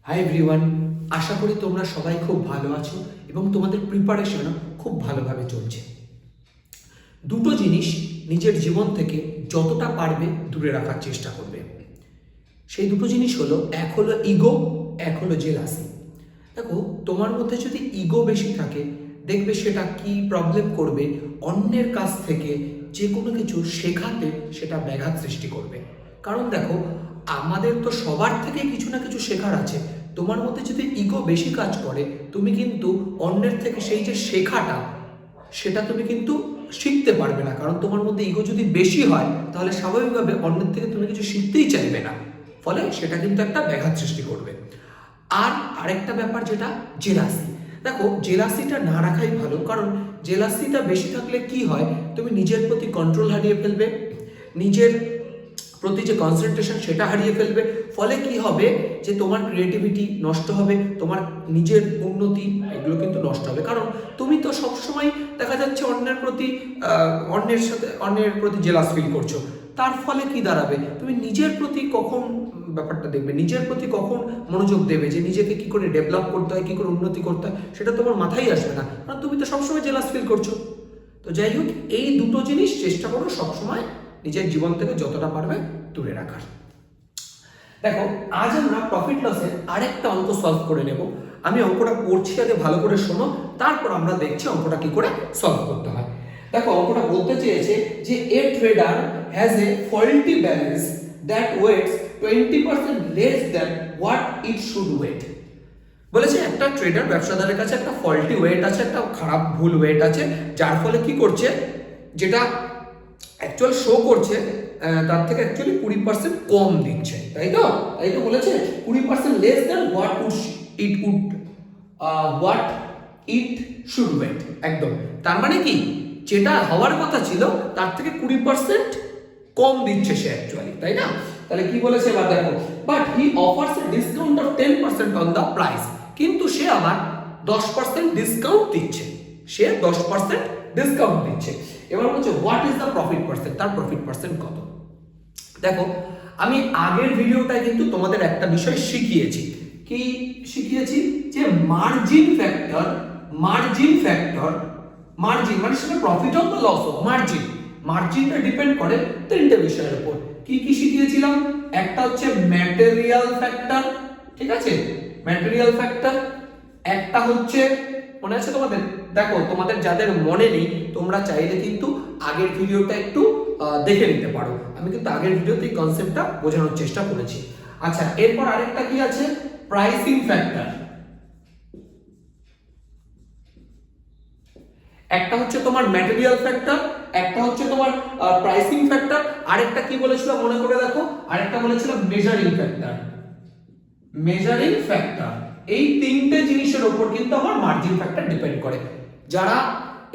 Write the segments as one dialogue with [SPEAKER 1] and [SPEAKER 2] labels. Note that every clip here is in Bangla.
[SPEAKER 1] হাই এভরিওয়ান, আশা করি তোমরা সবাই খুব ভালো আছো এবং তোমাদের প্রিপারেশনও খুব ভালোভাবে চলছে। দুটো জিনিস নিজের জীবন থেকে যতটা পারবে দূরে রাখার চেষ্টা করবে। সেই দুটো জিনিস হলো, এক হলো ইগো, এক হলো জেলাসি। দেখো, তোমার মধ্যে যদি ইগো বেশি থাকে, দেখবে সেটা কি প্রবলেম করবে, অন্যের কাছ থেকে যে কোনো কিছু শেখাতে সেটা ব্যাঘাত সৃষ্টি করবে। কারণ দেখো, আমাদের তো সবার থেকে কিছু না কিছু শেখার আছে। তোমার মধ্যে যদি ইগো বেশি কাজ করে, তুমি কিন্তু অন্যের থেকে সেই যে শেখাটা, সেটা তুমি কিন্তু শিখতে পারবে না। কারণ তোমার মধ্যে ইগো যদি বেশি হয়, তাহলে স্বাভাবিকভাবে অন্যের থেকে তুমি কিছু শিখতেই চাইবে না, ফলে সেটা কিন্তু একটা ব্যাঘাত সৃষ্টি করবে। আর আরেকটা ব্যাপার যেটা জেলাসি। দেখো, জেলাসিটা না রাখাই ভালো, কারণ জেলাসিটা বেশি থাকলে কি হয়, তুমি নিজের প্রতি কন্ট্রোল হারিয়ে ফেলবে, নিজের প্রতি যে কনসেন্ট্রেশন সেটা হারিয়ে ফেলবে। ফলে কি হবে, যে তোমার ক্রিয়েটিভিটি নষ্ট হবে, তোমার নিজের উন্নতি এগুলো কিন্তু নষ্ট হবে। কারণ তুমি তো সবসময় দেখা যাচ্ছে অন্যের প্রতি জেলাস ফিল করছো। তার ফলে কি দাঁড়াবে, তুমি নিজের প্রতি কখন ব্যাপারটা দেখবে, নিজের প্রতি কখন মনোযোগ দেবে, যে নিজেকে কি করে ডেভেলপ করতে হয়, কি করে উন্নতি করতে হয়, সেটা তোমার মাথায় আসবে না, কারণ তুমি তো সবসময় জেলাস ফিল করছো। তো যাই হোক, এই দুটো জিনিস চেষ্টা করো সবসময় নিজের জীবন থেকে যতটা পারবে দূরে রাখার। দেখো, আজ আমরা প্রফিট লসের আরেকটা অঙ্ক সলভ করে নেব। আমি অঙ্কটা করছি, আগে ভালো করে শোনো, তারপর আমরা দেখছি অঙ্কটা কি করে সলভ করতে হয়। দেখো, অঙ্কটা বলতে চেয়েছে যে a trader has a faulty balance that weighs 20% less than what it should weigh. বলেছে একটা ট্রেডার, ব্যবসাদারের কাছে একটা ফল্টি ওয়েট আছে, একটা খারাপ ভুল ওয়েট আছে, যার ফলে কি করছে, যেটা অ্যাকচুয়াল শো করছে তার থেকে অ্যাকচুয়ালি 20% কম দিচ্ছে, তাই তো বলেছে 20% less than what it should weigh. একদম, তার মানে কি, যেটা হওয়ার কথা ছিল তার থেকে 20% কম দিচ্ছে সে অ্যাকচুয়ালি, তাই না? তাহলে কি বলেছে এবার দেখো, but he অফারস A discount of 10% on the price. কিন্তু সে আবার 10% ডিসকাউন্ট দিচ্ছে, এবার বলছে what is the profit percent, তার প্রফিট পার্সেন্ট কত। দেখো, আমি আগের ভিডিওটায় কিন্তু তোমাদের একটা বিষয় শিখিয়েছি। কি শিখিয়েছি, যে মার্জিন মানে সেটা প্রফিট হোক বা লস হোক, মার্জিনটা ডিপেন্ড করে তিনটে বিষয়ের উপর। কি কি শিখিয়েছিলাম, একটা হচ্ছে ম্যাটেরিয়াল ফ্যাক্টর, ঠিক আছে, ম্যাটেরিয়াল ফ্যাক্টর। একটা হচ্ছে, মনে আছে তোমাদের? দেখো, তোমাদের যাদের মনে নেই, তোমরা চাইলে কিন্তু আগের ভিডিওটা একটু দেখে নিতে পারো। আমি কিন্তু আগের ভিডিওতে এই কনসেপ্টটা বোঝানোর চেষ্টা করেছি। আচ্ছা, এরপর আরেকটা কি আছে, প্রাইসিং ফ্যাক্টর। একটা হচ্ছে তোমার ম্যাটেরিয়াল ফ্যাক্টর, একটা হচ্ছে তোমার প্রাইসিং ফ্যাক্টর, আরেকটা কি বলেছিল মনে করে দেখো, আরেকটা বলেছিল মেজারিং ফ্যাক্টর। এই তিনটে জিনিসের উপর কিন্তু আমার মার্জিন ফ্যাক্টর ডিপেন্ড করে। যারা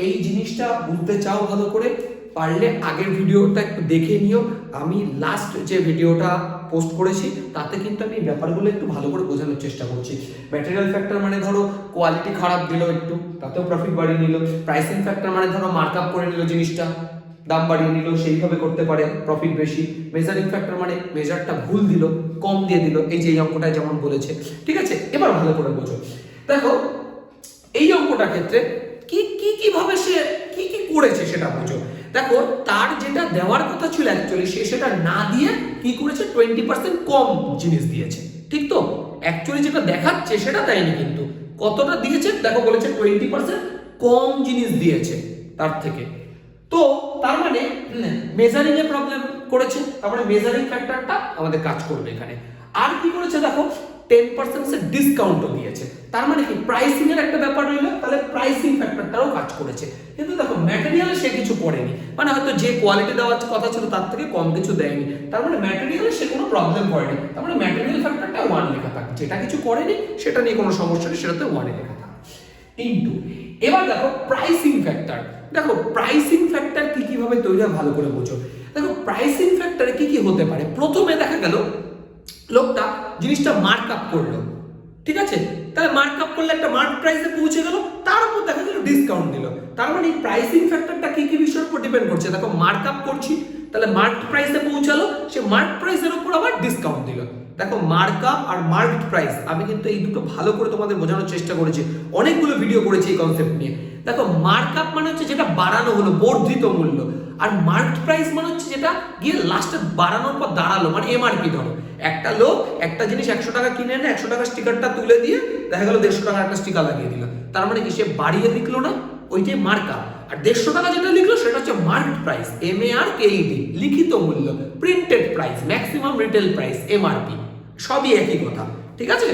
[SPEAKER 1] এই জিনিসটা বুঝতে চাও ভালো করে, পারলে আগের ভিডিওটা একটু দেখে নিও। আমি লাস্ট যে ভিডিওটা পোস্ট করেছি তাতে কিন্তু আমি এই ব্যাপারগুলো একটু ভালো করে বোঝানোর চেষ্টা করছি। ম্যাটেরিয়াল ফ্যাক্টর মানে ধরো কোয়ালিটি খারাপ দিল একটু, তাতেও প্রফিট বাড়িয়ে নিল। প্রাইসিং ফ্যাক্টর মানে ধরো মার্কআপ করে নিল জিনিসটা, দাম বাড়িয়ে নিল, সেইভাবে করতে পারে, প্রফিট বেশি। মেজারিং ফ্যাক্টর মানে মেজারটা ভুল দিল, কম দিয়ে দিল, এই যে এই অঙ্কটায় যেমন বলেছে, ঠিক আছে? এবার ভালো করে বোঝো। দেখো, এই অঙ্কটার ক্ষেত্রে কিভাবে সে কি করেছে সেটা বোঝো। দেখো, তার যেটা দেওয়ার কথা ছিল অ্যাকচুয়ালি সে সেটা না দিয়ে কি করেছে, 20% কম জিনিস দিয়েছে, ঠিক তো? অ্যাকচুয়ালি যেটা দেখাচ্ছে সেটা দেয়নি, কিন্তু কতটা দিয়েছে দেখো, বলেছে 20% কম জিনিস দিয়েছে তার থেকে। তো তার মানে মেজারিং এ প্রবলেম করেছে, তারপরে মেজারিং ফ্যাক্টরটা আমাদের কাজ করবে এখানে। আর কি করেছে দেখো, 10% ডিসকাউন্টও দিয়েছে, তার মানে কি প্রাইসিং এর একটা ব্যাপার রইল, তাহলে প্রাইসিং ফ্যাক্টরটাও কাজ করেছে। কিন্তু দেখো, ম্যাটেরিয়ালে সে কিছু করেনি, মানে হয়তো যে কোয়ালিটি দেওয়ার কথা ছিল তার থেকে কম কিছু দেয়নি, তার মানে ম্যাটেরিয়ালে সে কোনো প্রবলেম করেনি, তার মানে ম্যাটেরিয়াল ফ্যাক্টরটা 1 লেখা থাকে। যেটা কিছু করেনি সেটা নিয়ে কোনো সমস্যা নেই, সেটাতে 1 লেখা থাকে। কিন্তু এবার দেখো প্রাইসিং ফ্যাক্টর। দেখো, প্রাইসিং ফ্যাক্টর কিভাবে তৈরি হয় ভালো করে বোঝো। দেখো, প্রাইসিং ফ্যাক্টরে কি হতে পারে, প্রথমে দেখা গেল লোকটা জিনিসটা মার্ক আপ করলো, ঠিক আছে? তাহলে মার্ক আপ করলে একটা মার্ক প্রাইসে পৌঁছে গেল, তার উপর দেখা গেল ডিসকাউন্ট দিল। তার মানে প্রাইসিং ফ্যাক্টরটা কি বিষয়ের উপর ডিপেন্ড করছে, দেখো মার্ক আপ করছি, তাহলে মার্ক প্রাইসে পৌঁছালো, সে মার্ক প্রাইসের উপর আবার ডিসকাউন্ট দিল, দেখো মার্কআপ আর মার্কেট প্রাইস আমি কিন্তু এই দুটো ভালো করে তোমাদের বোঝানোর চেষ্টা করেছি, অনেকগুলো ভিডিও করেছি এই কনসেপ্ট নিয়ে। দেখো মার্কআপ মানে হচ্ছে যেটা বাড়ানো হলো, বর্ধিত মূল্য, আর মার্কেট প্রাইস মানে হচ্ছে যেটা গিয়ে লাস্টে বাড়ানোর পর দাঁড়ালো, মানে এমআরপি। ধরো একটা লোক একটা জিনিস 100 টাকা কিনে এনে 100 টাকা স্টিকারটা তুলে দিয়ে দেখা গেল 150 টাকা একটা স্টিকার লাগিয়ে দিল, তার মানে কি সে বাড়িয়ে লিখলো না, ওইটাই মার্কআপ। আর 150 টাকা যেটা লিখলো সেটা হচ্ছে মার্কেট প্রাইস, MARKET, লিখিত মূল্য, printed price, maximum retail price, MRP, সবই একই কথা। ঠিক আছে,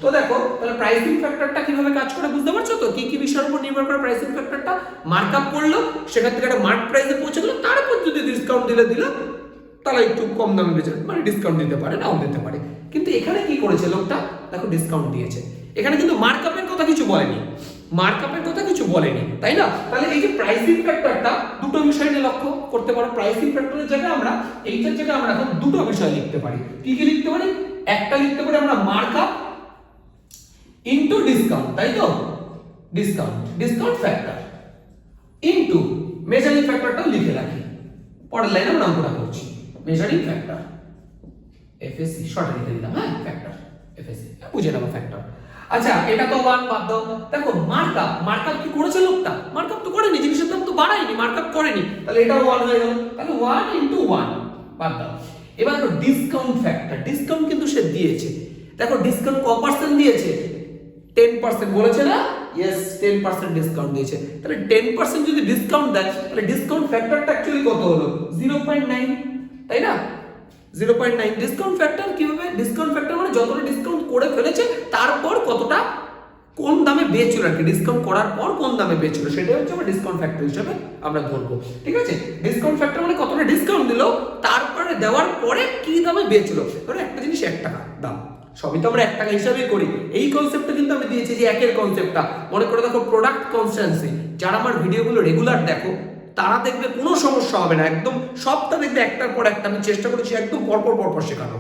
[SPEAKER 1] তো দেখো তাহলে প্রাইসিং ফ্যাক্টরটা কিভাবে কাজ করে বুঝতে পারছো তো, কি কি বিষয়ের উপর নির্ভর করে প্রাইসিং ফ্যাক্টরটা। মার্কআপ করলো, সেখান থেকে একটা মার্ক প্রাইসে পৌঁছে গেলো, তারপর যদি ডিসকাউন্ট দিল তাহলে একটু কম দামে বেচে, মানে ডিসকাউন্ট দিতে পারে, নাও দিতে পারে। কিন্তু এখানে কি করেছে লোকটা, দেখো ডিসকাউন্ট দিয়েছে, এখানে কিন্তু মার্কআপের কথা কিছু বলেনি, মার্কআপের কথা কিছু বলেনি, তাই না? তাহলে এই যে প্রাইসিং ফ্যাক্টরটা দুটো বিষয় নিয়ে লক্ষ্য করতে পারো। প্রাইসিং ফ্যাক্টরের জায়গায় আমরা এইটার জায়গায় আমরা এখন দুটো বিষয় লিখতে পারি। কি কি লিখতে পারি? একটা লিখতে পারি আমরা মার্কআপ ইনটু ডিসকাউন্ট, তাই তো, ডিসকাউন্ট ফ্যাক্টর ইনটু মেজারিং ফ্যাক্টরটাও লিখে রাখি, পরের লাইনে আমরা অঙ্কটা করছি। মেজারিং ফ্যাক্টর FAC শর্টে লিখে দিলাম, হ্যাঁ ফ্যাক্টর FAC, বুঝে নাও ফ্যাক্টর। আচ্ছা এটা তো 1 বাদ দাও। দেখো মার্কআপ কি করেছে লোকটা? মার্কআপ তো করেনি, জিনিসের দাম তো বাড়ায়নি, মার্কআপ করেনি, তাহলে এটাও 1 হয়ে গেল। তাহলে 1 ইনটু 1 বাদ দাও। এবার দেখো ডিসকাউন্ট ফ্যাক্টর, ডিসকাউন্ট কিন্তু সে দিয়েছে। দেখো ডিসকাউন্ট কত পার্সেন্ট দিয়েছে? 10% বলেছে না? ইয়েস, 10% ডিসকাউন্ট দিয়েছে। তাহলে 10% যদি ডিসকাউন্ট দেয় তাহলে ডিসকাউন্ট ফ্যাক্টরটা অ্যাকচুয়ালি কত হলো? 0.9, তাই না? 0.9 ডিসকাউন্ট ফ্যাক্টর। কিভাবে ডিসকাউন্ট ফ্যাক্টর? মানে যতটা ডিসকাউন্ট করে ফেলেছে তারপর কতটা কোন দামে বেচছিল আর কি, ডিসকাউন্ট করার পর কোন দামে বেচছিল সেটাই হচ্ছে আমরা ডিসকাউন্ট ফ্যাক্টর হিসেবে আমরা ধরবো। ঠিক আছে, ডিসকাউন্ট ফ্যাক্টর মানে কতটা ডিসকাউন্ট দিল, তারপরে দেওয়ার পরে কি দামে বেচছিল। ধরো একটা জিনিস 1 টাকা দাম, সবই তো আমরা 1 টাকা হিসাবেই করি। এই কনসেপ্টটা কিন্তু আমি দিয়েছি যে একের কনসেপ্টটা মনে করে দেখো, প্রোডাক্ট কনস্ট্যান্সি। যারা আমার ভিডিওগুলো রেগুলার দেখো তারা দেখবে কোনো সমস্যা হবে না, একদম সবটা দেখবে একটার পর একটা। আমি চেষ্টা করেছি একদম পরপর শেখানো।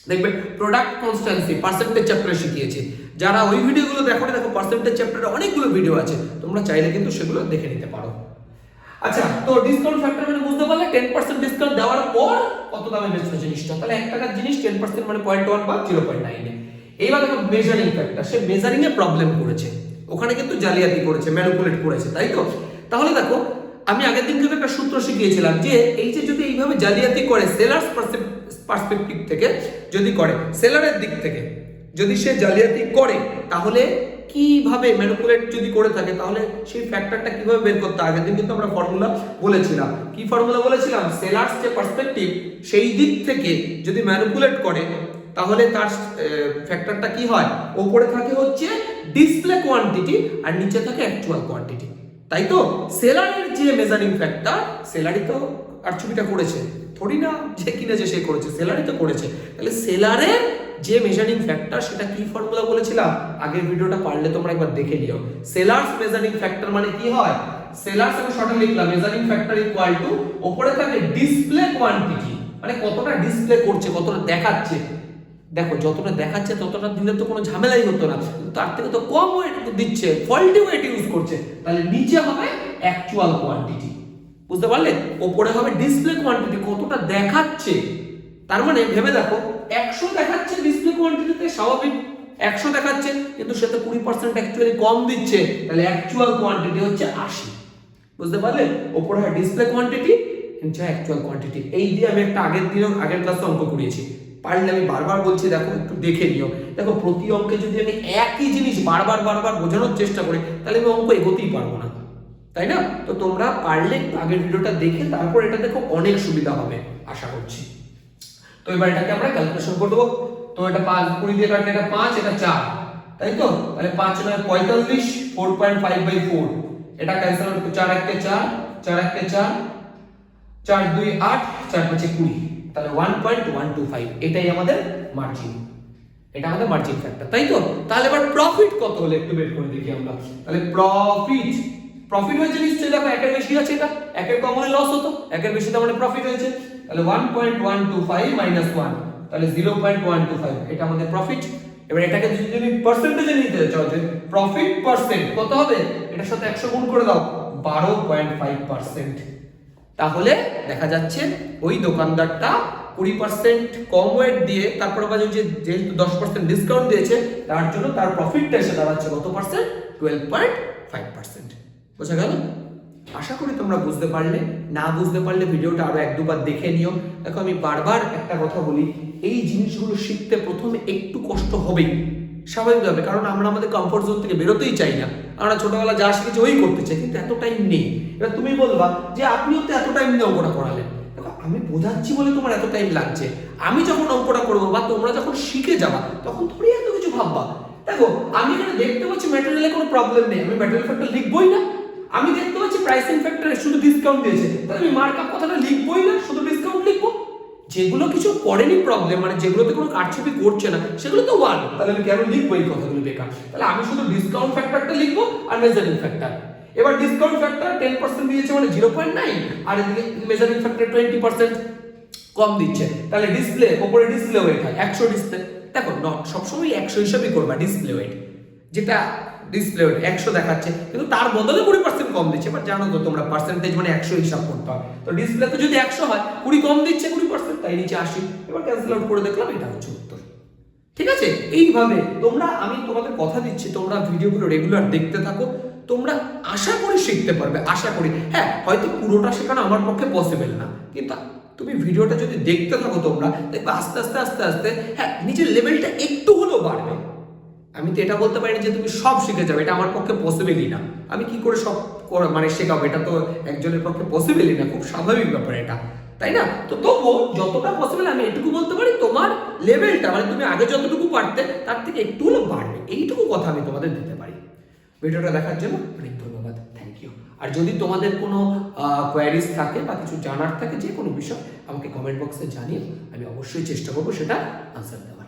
[SPEAKER 1] দেখবে প্রোডাক্ট কনস্ট্যান্সি পার্সেন্টেজ চ্যাপ্টারে শিখিয়েছি, যারা ওই ভিডিওগুলো দেখো দেখো পার্সেন্টেজ চ্যাপ্টারে অনেকগুলো ভিডিও আছে, তোমরা চাইলে কিন্তু সেগুলো দেখে নিতে পারো। আচ্ছা, তো ডিসকাউন্ট ফ্যাক্টর মানে বুঝতে পারলে 10% ডিসকাউন্ট দেওয়ার পর কত দামে বেচছে জিনিসটা। তাহলে 1 টাকার জিনিস 10% মানে 0.1 বা 0.9। এইবার দেখো মেজারিং ফ্যাক্টর, সে মেজারিং এ প্রবলেম করেছে, ওখানে কিন্তু জালিয়াতি করেছে, ম্যানিপুলেট করেছে, তাই তো। তাহলে দেখো আমি আগের দিন কিন্তু একটা সূত্র শিখিয়েছিলাম যে এই যে যদি এইভাবে জালিয়াতি করে সেলার্স পার্সপেক্টিভ থেকে যদি করে, সেলারের দিক থেকে যদি সে জালিয়াতি করে, তাহলে কিভাবে ম্যানিপুলেট যদি করে থাকে তাহলে সেই ফ্যাক্টরটা কিভাবে বের করতে হবে। আগের দিন কিন্তু আমরা ফর্মুলা বলেছিলাম। কি ফর্মুলা বলেছিলাম? সেলার্স যে পার্সপেক্টিভ সেই দিক থেকে যদি ম্যানিপুলেট করে তাহলে তার ফ্যাক্টরটা কি হয়? উপরে থাকে হচ্ছে ডিসপ্লে কোয়ান্টিটি আর নিচে থাকে অ্যাকচুয়াল কোয়ান্টিটি, তাই তো। সেলারের যে মেজারিং ফ্যাক্টর, সেলারই তো আর ছবিটা করেছে, থোড়ি না যে কিনেছে সে করেছে, সেলারই তো করেছে। তাহলে সেলারের যে মেজারিং ফ্যাক্টর সেটা কি ফর্মুলা বলেছিলাম, আগের ভিডিওটা পারলে তোমরা একবার দেখে নিও। সেলার্স মেজারিং ফ্যাক্টর মানে কি হয়? সেলার্স আমি শর্টে লিখলাম মেজারিং ফ্যাক্টর ইকুয়াল টু উপরে থাকে ডিসপ্লে কোয়ান্টিটি, মানে কতটা ডিসপ্লে করছে, কতটা দেখাচ্ছে। দেখো যতটা দেখাচ্ছে ততটা দিলে তো কোনো ঝামেলাই হতো না, তার থেকে তো কম ওয়েট দিচ্ছে, ফল্টি ওয়েট ইউজ করছে, তাহলে নিচে হবে অ্যাকচুয়াল কোয়ান্টিটি। বুঝতে পারলে? উপরে হবে ডিসপ্লে কোয়ান্টিটি, কতটা দেখাচ্ছে। তার মানে ভেবে দেখো 100 দেখাচ্ছে ডিসপ্লে কোয়ান্টিটিতে, স্বাভাবিক 100 দেখাচ্ছে, কিন্তু সে তো 20% অ্যাকচুয়ালি কম দিচ্ছে, তাহলে অ্যাকচুয়াল কোয়ান্টিটি হচ্ছে 80। বুঝতে পারলে? উপরে হয় ডিসপ্লে কোয়ান্টিটি, নিচে অ্যাকচুয়াল কোয়ান্টিটি। এই দিয়ে আমি একটা আগের ক্লাসে অঙ্ক করিয়েছি, পারলে আমি বারবার বলছি দেখো একটু দেখে নিও। দেখো প্রতি অঙ্কে যদি আমি একই জিনিস বারবার বোঝানোর চেষ্টা করি তাহলে আমি অঙ্ক এগোতেই পারবো না, তাই না? তো তোমরা পারলে আগের ভিডিওটা দেখে তারপর এটা দেখো, অনেক সুবিধা হবে আশা করছি। তো এবার এটাকে আমরা ক্যালকুলেশন করে দেবো। তো এটা 5 20 দিয়ে কাটলে এটা 5, এটা 4, তাই তো। তাহলে 5 9 45, 4.5/4 এটা ক্যান্সেল হবে। 4 1 কে 4, 4 1 কে 4, 4 2 8, 4 5 20, তাহলে 1.125 এটাই আমাদের মার্জিন, এটা আমাদের মার্জিন ফ্যাক্টর, তাই তো। তাহলে এবার প্রফিট কত হলো একটু বের করে দেখি আমরা। তাহলে প্রফিট হয়েছে নিশ্চয়ই, দেখো একের বেশি আছে, এটা একের কম হলে লস হতো, একের বেশি তার মানে প্রফিট হয়েছে। তাহলে 1.125 মাইনাস 1, তাহলে 0.125 এটা আমাদের প্রফিট। এবার এটাকে যদি তুমি পার্সেন্টেজে নিতে চাও যে প্রফিট পার্সেন্ট কত হবে, এটার সাথে 100 গুণ করে দাও, 12.5%। তাহলে দেখা যাচ্ছে ওই দোকানদারটা 20% কম ওয়েট দিয়ে তারপর আবার যে যেহেতু 10% ডিসকাউন্ট দিয়েছে তার জন্য তার প্রফিটটা এসে দাঁড়াচ্ছে কত পার্সেন্ট? 12.5%। বোঝা গেল? আশা করি তোমরা বুঝতে পারলে। না বুঝতে পারলে ভিডিওটা আরো এক দুবার দেখে নিও। দেখো আমি বারবার একটা কথা বলি, এই জিনিসগুলো শিখতে প্রথমে একটু কষ্ট হবেই স্বাভাবিকভাবে, কারণ আমরা আমাদের কমফোর্ট জোন থেকে বেরোতেই চাই না। আমরা ছোটবেলা যা শিখেছি ওই করতে চাই, কিন্তু এত টাইম নেই। এবার তুমি বলবা যে আপনিও তো এত টাইম নিয়ে অঙ্কটা করালেন। দেখো আমি বোঝাচ্ছি বলে তোমার এত টাইম লাগছে, আমি যখন অঙ্কটা করবো বা তোমরা যখন শিখে যাবা তখন তোমরা এত কিছু ভাববা। দেখো আমি এখানে দেখতে পাচ্ছি ম্যাটেরিয়ালে কোনো প্রবলেম নেই, আমি ম্যাটেরিয়াল ফ্যাক্টর লিখবই না। আমি দেখতে পাচ্ছি প্রাইসিং ফ্যাক্টরে শুধু ডিসকাউন্ট দিয়েছে, তাহলে আমি মার্কআপ কথাটা লিখবই না, শুধু ডিসকাউন্ট লিখবো। যেগুলো কিছু করেনি প্রবলেম, মানে যেগুলোতে কোনো কারচুপি করছে না, সেগুলো তো ওয়ান, তাহলে আমি কেন লিখবো এই কথাগুলো বেকার? তাহলে আমি শুধু ডিসকাউন্ট ফ্যাক্টরটা লিখবো আর মেজারিং ফ্যাক্টর। এবার ডিসকাউন্ট ফ্যাক্টর 10% দিয়েছে মানে 0.9, আর এদিকে মেজারিং ফ্যাক্টর 20% কম দিচ্ছে, তাহলে ডিসপ্লে উপরে ডিসপ্লে ওয়েট হয় 100 ডিসপ্লে। দেখো সবসময় 100 হিসাবই করবা ডিসপ্লে ওয়েট, যেটা ডিসপ্লে ওয়েট 100 দেখাচ্ছে কিন্তু তার বদলে 20% কম দিচ্ছে। এবার জানো তো তোমরা পার্সেন্টেজ মানে 100 হিসাব করতে হয়, তো ডিসপ্লেতে যদি 100 হয় 20 কম দিচ্ছে 20%, তাই নিচে 80। এবার ক্যান্সেল আউট করে দেখলাম এটা হচ্ছে উত্তর। ঠিক আছে? এইভাবে তোমরা, আমি তোমাদের কথা দিচ্ছি, তোমরা ভিডিওগুলো রেগুলার দেখতে থাকো, তোমরা আশা করি শিখতে পারবে, আশা করি। হ্যাঁ হয়তো পুরোটা শেখানো আমার পক্ষে পসিবল না, কিন্তু তুমি ভিডিওটা যদি দেখতে থাকো তোমরা দেখবে আস্তে আস্তে আস্তে আস্তে হ্যাঁ নিজের লেভেলটা একটু হলেও বাড়বে। আমি তো এটা বলতে পারিনি যে তুমি সব শিখে যাবে, এটা আমার পক্ষে পসিবলই না। আমি কি করে সব মানে শেখাবো? এটা তো একজনের পক্ষে পসিবলই না, খুব স্বাভাবিক ব্যাপার এটা, তাই না? তো তবুও যতটা পসিবল আমি এটুকু বলতে পারি, তোমার লেভেলটা মানে তুমি আগে যতটুকু পারতে তার থেকে একটু হলেও বাড়বে, এইটুকু কথা আমি তোমাদের দিতে পারি। ভিডিওটা দেখার জন্য অনেক ধন্যবাদ, থ্যাংক ইউ। আর যদি তোমাদের কোনো কোয়ারিজ থাকে বা কিছু জানার থাকে যে কোনো বিষয়, আমাকে কমেন্ট বক্সে জানিয়ে আমি অবশ্যই চেষ্টা করবো সেটা আনসার দেওয়ার।